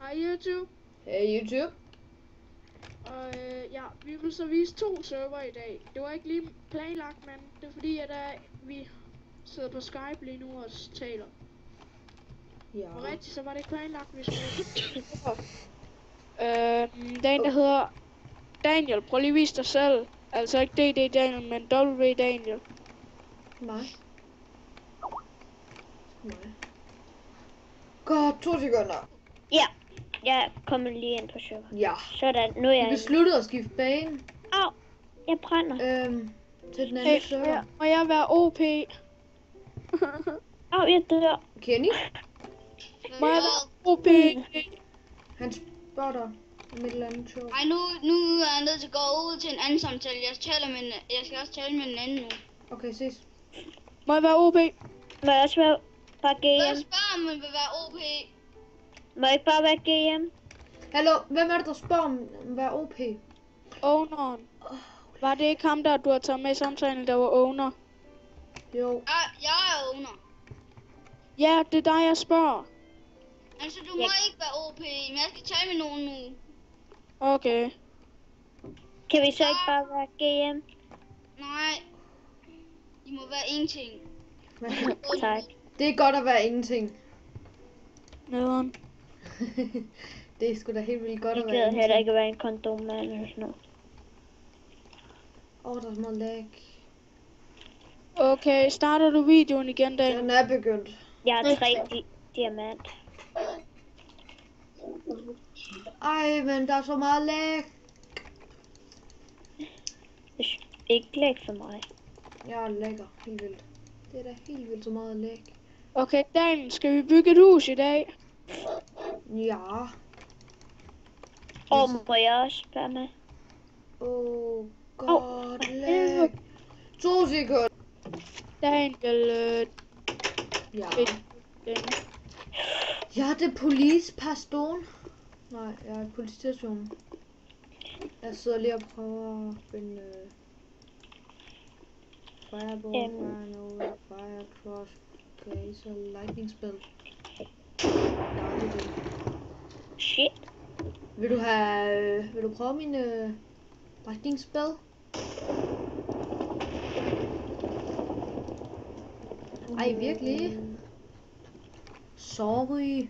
Hej YouTube. Hey YouTube. Og ja, vi vil så vise 2 server i dag. Det var ikke lige planlagt, men det er fordi, at vi sidder på Skype lige nu og taler. Ja. Og rigtigt, så var det ikke planlagt, vi skulle den der hedder Daniel. Prøv lige at vise dig selv. Altså ikke DD Daniel, men W Daniel. Nej. Godt, 2 sekunder. Ja, jeg kommer lige ind på server. Ja. Sådan, nu er jeg Vi besluttede at skifte bane. Au, jeg brænder. Til den anden server. Må jeg være OP? Au, jeg dør. Kenny? Må jeg være OP? Han spotter om et eller andet show. Ej, nu er jeg nødt til at gå ud til en anden samtale. Jeg skal også tale med en anden nu. Okay, ses. Må jeg være OP? Må jeg også være bare Jeg GM? spørger, om man vil være OP. Må jeg ikke bare være GM? Hallo, hvem er det, der spørger om at være OP? Owneren. Var det ikke ham, der du har taget med i samtalen, der var owner? Jo. Jeg er owner. Ja, det er dig, jeg spørger. Altså, du må ikke være OP, men jeg skal tale med nogen nu. Okay. Kan vi så ikke bare være GM? Nej. I må være ingenting. Tak. Det er godt at være ingenting. Nederen. Det er sgu da helt vildt godt Jeg at være gider ingenting. heller ikke at være en kondommand eller sådan noget. Der er så meget lag. Okay, starter du videoen igen, Daniel? Den er begyndt. Jeg har 3 diamant. Ej, men der er så meget lag. Ikke læg for mig. Jeg er lækker. Helt vildt. Det er da helt vildt så meget lag. Okay, Daniel, skal vi bygge et hus i dag? Ja. Og må jeg også være med? Godt lag. 2 sekunder. Daniel, Ja. Daniel. Ja, det er policepaston. Nej, jeg er politistationen. Jeg sidder lige og prøver at finde Fireball, Fire Nova, Fire Cross, Gazer, Lightning Spell. Ja, det er det. Shit. Vil du prøve min Lightning Spell? Ej, virkelig? Sorry.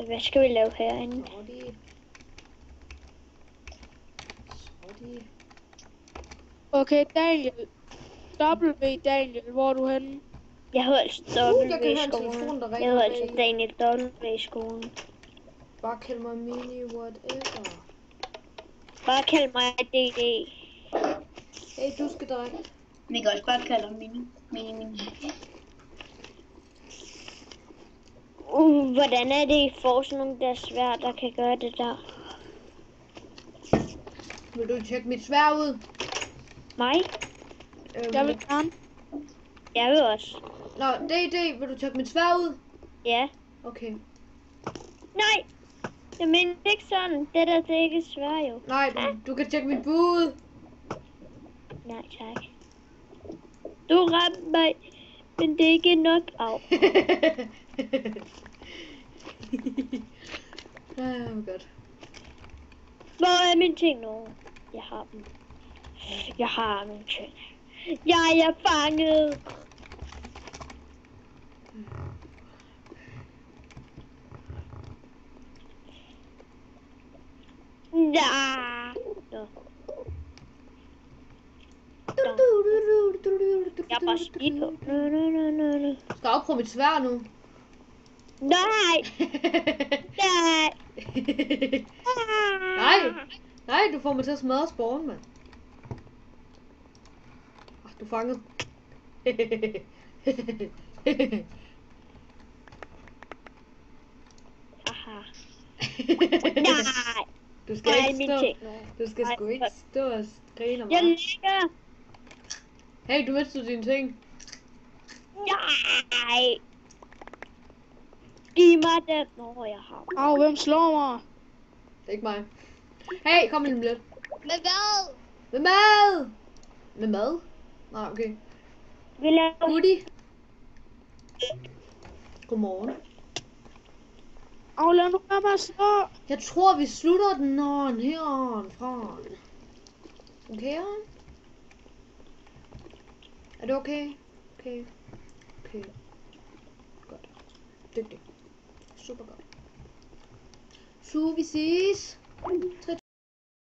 Hvad skal vi lave herinde? Sorry. Okay, Daniel. W Daniel, hvor er du henne? Jeg hedder altså W jeg kan i have en skolen. telefon, der ringer Jeg hedder bag. altså Daniel W i skolen. Bare kald mig Mini, whatever. Bare kald mig DD. Hey, du skal drikke. Vi kan også bare kalde ham Mini. Hvordan er det, I får sådan nogle der svær, der kan gøre det der? Vil du tjekke mit sværd ud? Mig? Jeg vil gerne. Jeg vil også. Nå, DD, vil du tjekke mit sværd ud? Ja. Okay. Nej! Jeg mener ikke sådan. Det der, det er ikke svær jo. Nej, du kan tjekke mit bud. Nej, tak. Du ramte mig, men det er ikke nok af. Godt. Hvor er mine ting nu? Jeg har dem. Jeg har nogle ting. Jeg er fanget. Nej. Nå. Jeg er bare skidt på. Nu. Skal op på mit sværd nu. Nej. Nej. Nej, du får mig til at smadre spawn, mand. Du er fanget. Haha. Nej. Du skal Ej, ikke mine stå. ting nu. Du skal sgu ikke stå og grine af Jeg mig. ligger. Hey, du mistede dine ting. Nej. Giv mig det. Nå, jeg har. Au, hvem slår mig? Det er ikke mig. Hey, kom lige lidt. Med hvad? Med mad! Med mad? Nej, okay. Vi laver Goodie. Godmorgen. Og lad nu være med at slå. Jeg tror, vi slutter den herfra. Okay, ja? Er det okay? Okay. Okay. Godt. Dygtig. Super godt. Så vi ses. 3,